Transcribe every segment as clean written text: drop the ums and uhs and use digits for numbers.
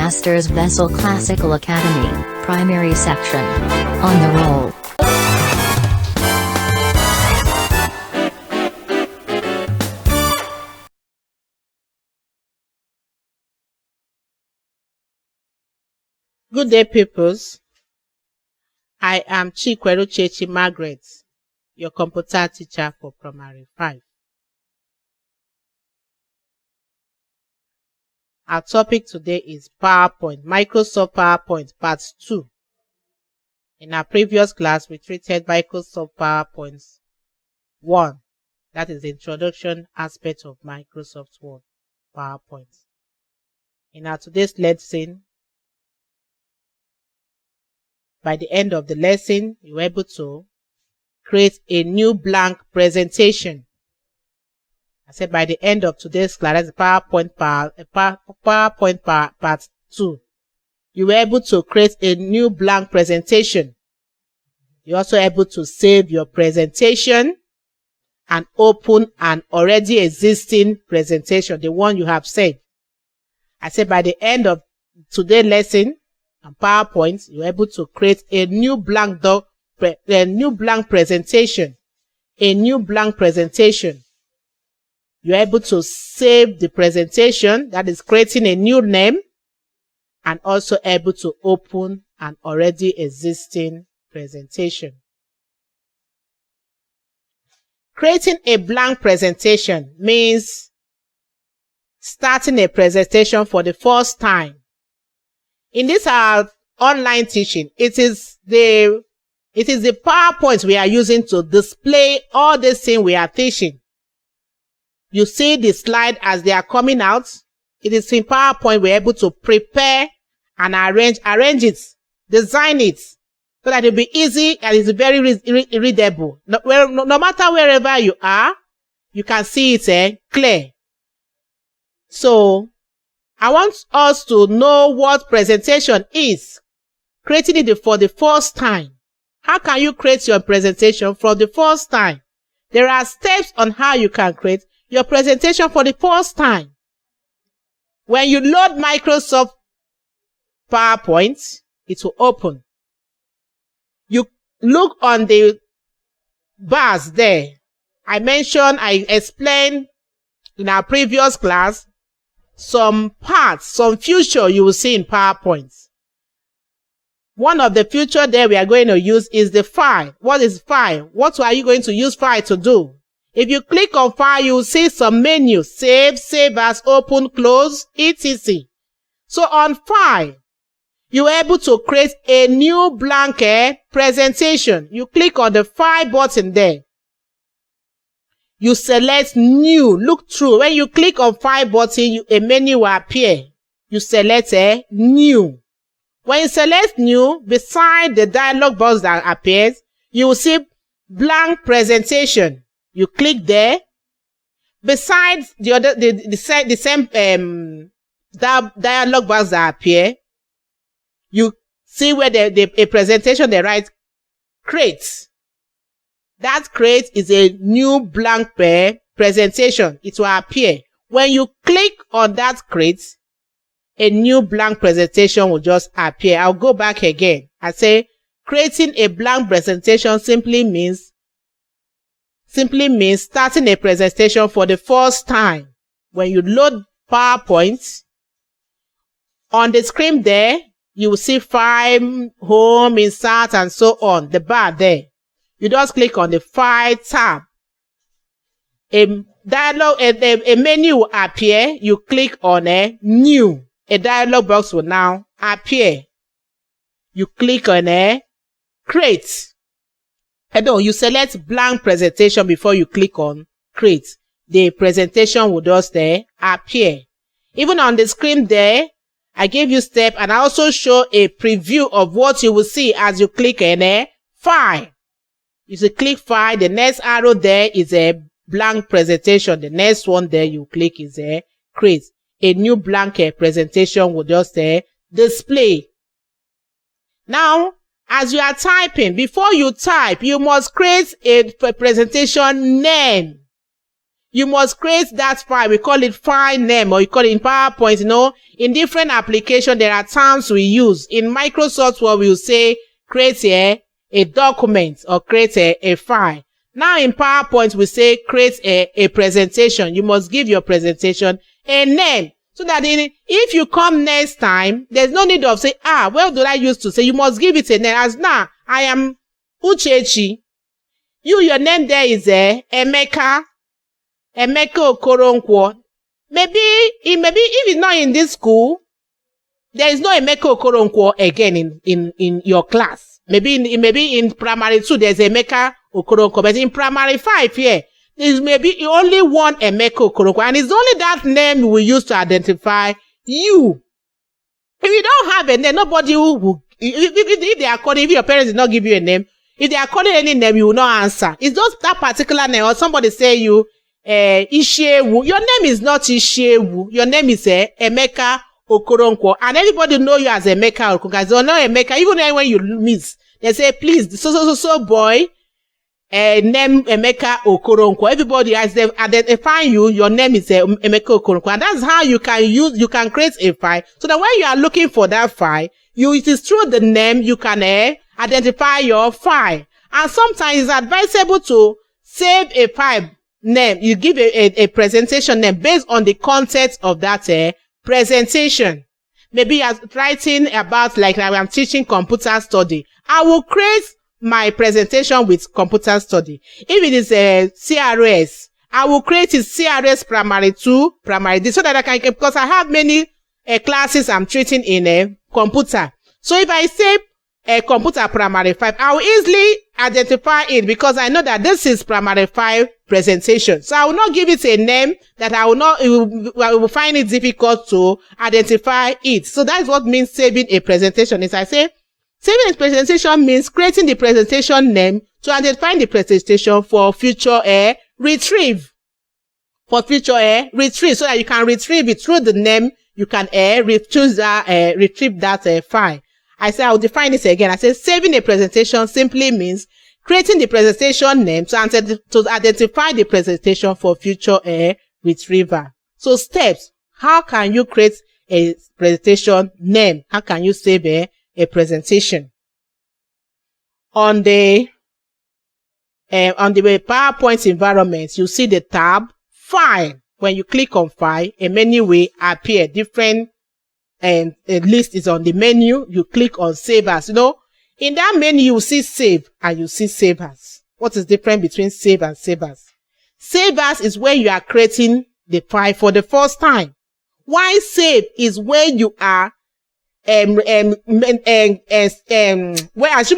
Masters Vessel Classical Academy, Primary Section. On the roll. Good day, pupils. I am Chikwere Uchechi Margaret, your computer teacher for Primary 5. Our topic today is PowerPoint, Microsoft PowerPoint Part 2. In our previous class, we treated Microsoft PowerPoint 1. That is the introduction aspect of Microsoft Word PowerPoint. In our today's lesson, by the end of the lesson, you were able to create a new blank presentation. I said by the end of today's class, that's PowerPoint Part 2. You were able to create a new blank presentation. You're also able to save your presentation and open an already existing presentation, the one you have saved. I said by the end of today's lesson on PowerPoint, you're able to create a new blank presentation. A new blank presentation. You're able to save the presentation, that is creating a new name, and also able to open an already existing presentation. Creating a blank presentation means starting a presentation for the first time. In this our online teaching, it is the PowerPoint we are using to display all the things we are teaching. You see the slide as they are coming out. It is in PowerPoint we're able to prepare and arrange it, design it, so that it will be easy and it's very readable. No matter wherever you are, you can see it clear. So, I want us to know what presentation is. Creating it for the first time. How can you create your presentation for the first time? There are steps on how you can create your presentation for the first time. When you load Microsoft PowerPoint, it will open. You look on the bars there. I explained in our previous class some parts, some feature you will see in PowerPoint. One of the feature there we are going to use is the file. What is file? What are you going to use file to do? If you click on file, you will see some menus. Save, save as, open, close, etc. So on file, you are able to create a new blank presentation. You click on the file button there. You select new, look through. When you click on file button, a menu will appear. You select new. When you select new, beside the dialog box that appears, you will see blank presentation. You click there. Besides the same dialog box that appear, you see where a presentation they write create. That create is a new blank presentation. It will appear. When you click on that create, a new blank presentation will just appear. I'll go back again. I say creating a blank presentation simply means starting a presentation for the first time. When you load PowerPoint, on the screen there, you will see File, Home, Insert, and so on. The bar there. You just click on the File tab. A menu will appear. You click on New. A dialog box will now appear. You click on Create. You select blank presentation before you click on Create. The presentation will just appear. Even on the screen there, I gave you step and I also show a preview of what you will see as you click on File. You see click File, the next arrow there is a blank presentation. The next one there you click is Create. A new blank presentation will just display. Now, as you are typing, before you type, you must create a presentation name. you must create that file. We call it file name, or you call it in PowerPoint, in different applications, there are terms we use. In Microsoft Word, we will say create a document or create a file. Now in PowerPoint, we say create a presentation. You must give your presentation a name. So that if you come next time, there's no need of say, where do I used to say? You must give it a name. As now, I am Uchechi. Your name there is Emeka Okoronkwo. Maybe if it's not in this school, there is no Emeka Okoronkwo again in your class. Maybe in primary 2, there's Emeka Okoronkwo. But in primary 5 here, there's maybe only one Emeka Okoronkwo. And it's only that name we use to identify you. If you don't have a name, nobody will, if they are calling, if your parents did not give you a name, if they are calling any name, you will not answer. It's just that particular name, or somebody say you, Ishewu. Your name is not Ishewu. Your name is Emeka Okoronkwo. And everybody know you as Emeka Okoronkwo. So no Emeka, even when you miss, they say, please, so boy, name Emeka Okoronkwo. Everybody, as they identify you, your name is Emeka Okoronkwo. And that's how you can create a file. So that when you are looking for that file, it is through the name you can identify your file. And sometimes it's advisable to save a file name. You give a presentation name based on the content of that presentation. Maybe you're writing about, like I'm teaching computer study. I will create my presentation with computer study. If it is a CRS, I will create a CRS primary 2, primary D, so that I can, because I have many classes I'm treating in a computer. So if I say a computer primary 5, I will easily identify it because I know that this is primary 5 presentation. So I will not give it a name that I will find it difficult to identify it. So that's what means saving a presentation. Is I say saving a presentation means creating the presentation name to identify the presentation for future retrieve. For future retrieve, so that you can retrieve it through the name. You can retrieve that file. I say I will define this again. I say saving a presentation simply means creating the presentation name to identify the presentation for future retrieval. So steps. How can you create a presentation name? How can you save a presentation? On the PowerPoint environment, you see the tab File. When you click on File, a menu will appear. Different a list is on the menu. You click on Save As. In that menu, you see Save and you see Save As. What is different between Save and Save As? Save As is when you are creating the file for the first time. While Save is when you are assuming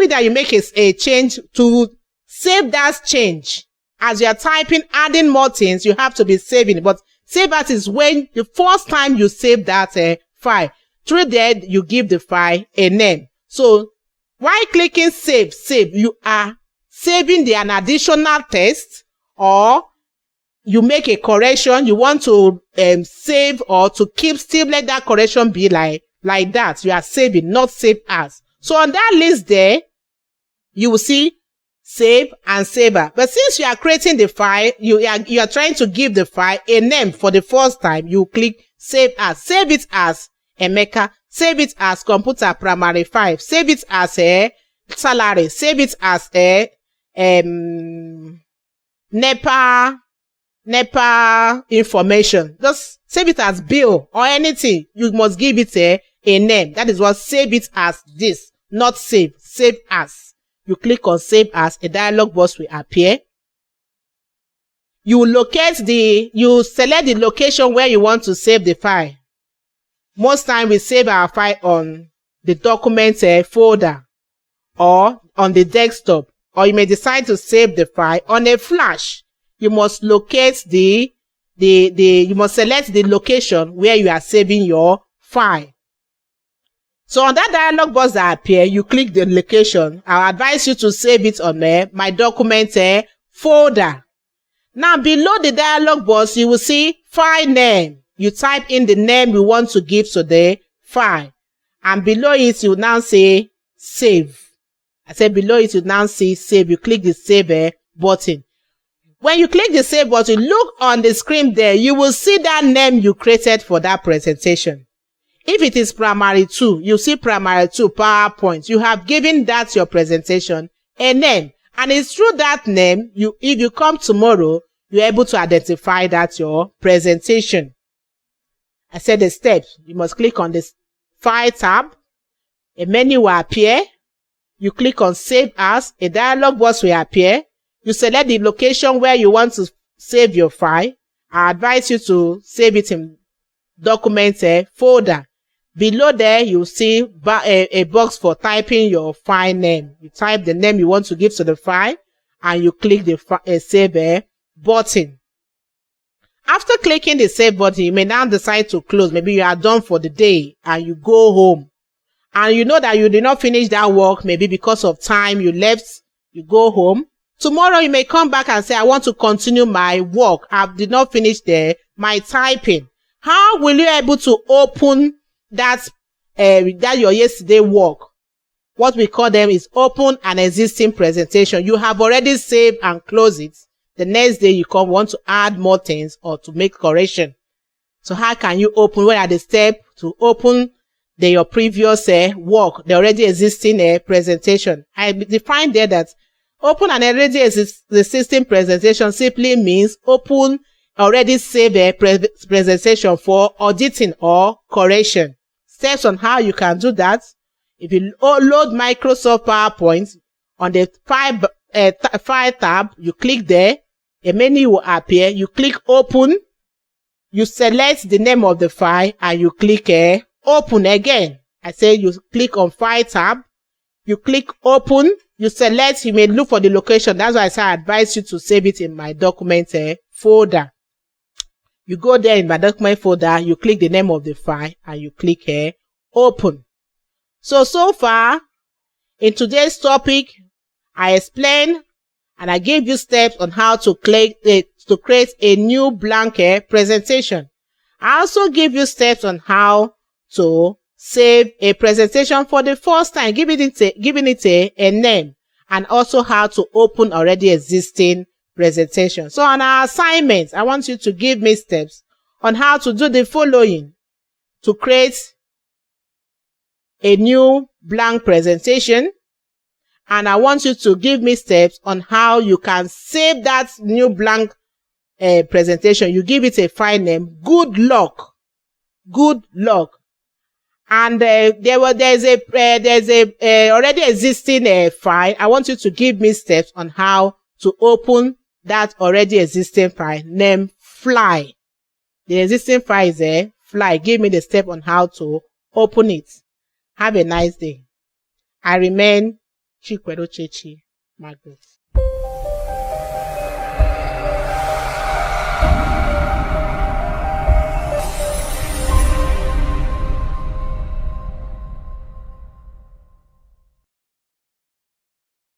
that you make a change to save that change. As you are typing, adding more things, you have to be saving. But Save As is when the first time you save that file. Through that, you give the file a name. So while clicking save, you are saving an additional text, or you make a correction. You want to save or to keep, still let that correction be like that. You are saving, not save as. So on that list there, you will see save and saver. But since you are creating the file, you are trying to give the file a name for the first time, you click save as. Save it as Emeka. Save it as computer primary 5. Save it as a salary. Save it as a NEPA information. Just save it as bill or anything. You must give it a name. That is what save it as this, not save. Save as. You click on Save As, a dialog box will appear. You select the location where you want to save the file. Most time we save our file on the document folder or on the desktop, or you may decide to save the file on a flash. You must locate you must select the location where you are saving your file. So on that dialog box that appear, you click the location. I'll advise you to save it on my document folder. Now below the dialog box, you will see file name. You type in the name you want to give to the file. And below it, you now say save. I said below it, you now see save. You click the save button. When you click the save button, look on the screen there. You will see that name you created for that presentation. If it is primary 2, you see primary 2 PowerPoint. You have given that your presentation a name. And it's through that name, if you come tomorrow, you're able to identify that your presentation. I said the steps. You must click on this File tab. A menu will appear. You click on Save As. A dialog box will appear. You select the location where you want to save your file. I advise you to save it in Document folder. Below there, you'll see a box for typing your file name. You type the name you want to give to the file and you click the Save button. After clicking the Save button, you may now decide to close. Maybe you are done for the day and you go home. And you know that you did not finish that work, maybe because of time you left, you go home. Tomorrow you may come back and say, I want to continue my work. I did not finish my typing. How will you be able to open that your yesterday work? What we call them is open an existing presentation. You have already saved and closed it. The next day you want to add more things or to make correction. So how can you open? What are the steps to open your previous work, the already existing presentation? I define there that open an already existing presentation simply means open already saved presentation for auditing or correction. Steps on how you can do that. If you load Microsoft PowerPoint on the file tab, you click there. A menu will appear. You click Open. You select the name of the file and you click Open again. I say you click on File tab. You click Open. You select. You may look for the location. That's why I say I advise you to save it in my document folder. You go there in my document folder. You click the name of the file and you click Open. So far in today's topic, I explained and I gave you steps on how to create a new blank presentation. I also give you steps on how to save a presentation for the first time, giving it a name, and also how to open already existing presentation. So on our assignments, I want you to give me steps on how to do the following to create a new blank presentation. And I want you to give me steps on how you can save that new blank presentation. You give it a file name. Good luck. Good luck. And there's a already existing file. I want you to give me steps on how to open that already existing file named Fly. The existing file is Fly. Give me the step on how to open it. Have a nice day. I remain Chikwere Uchechi, Margaret.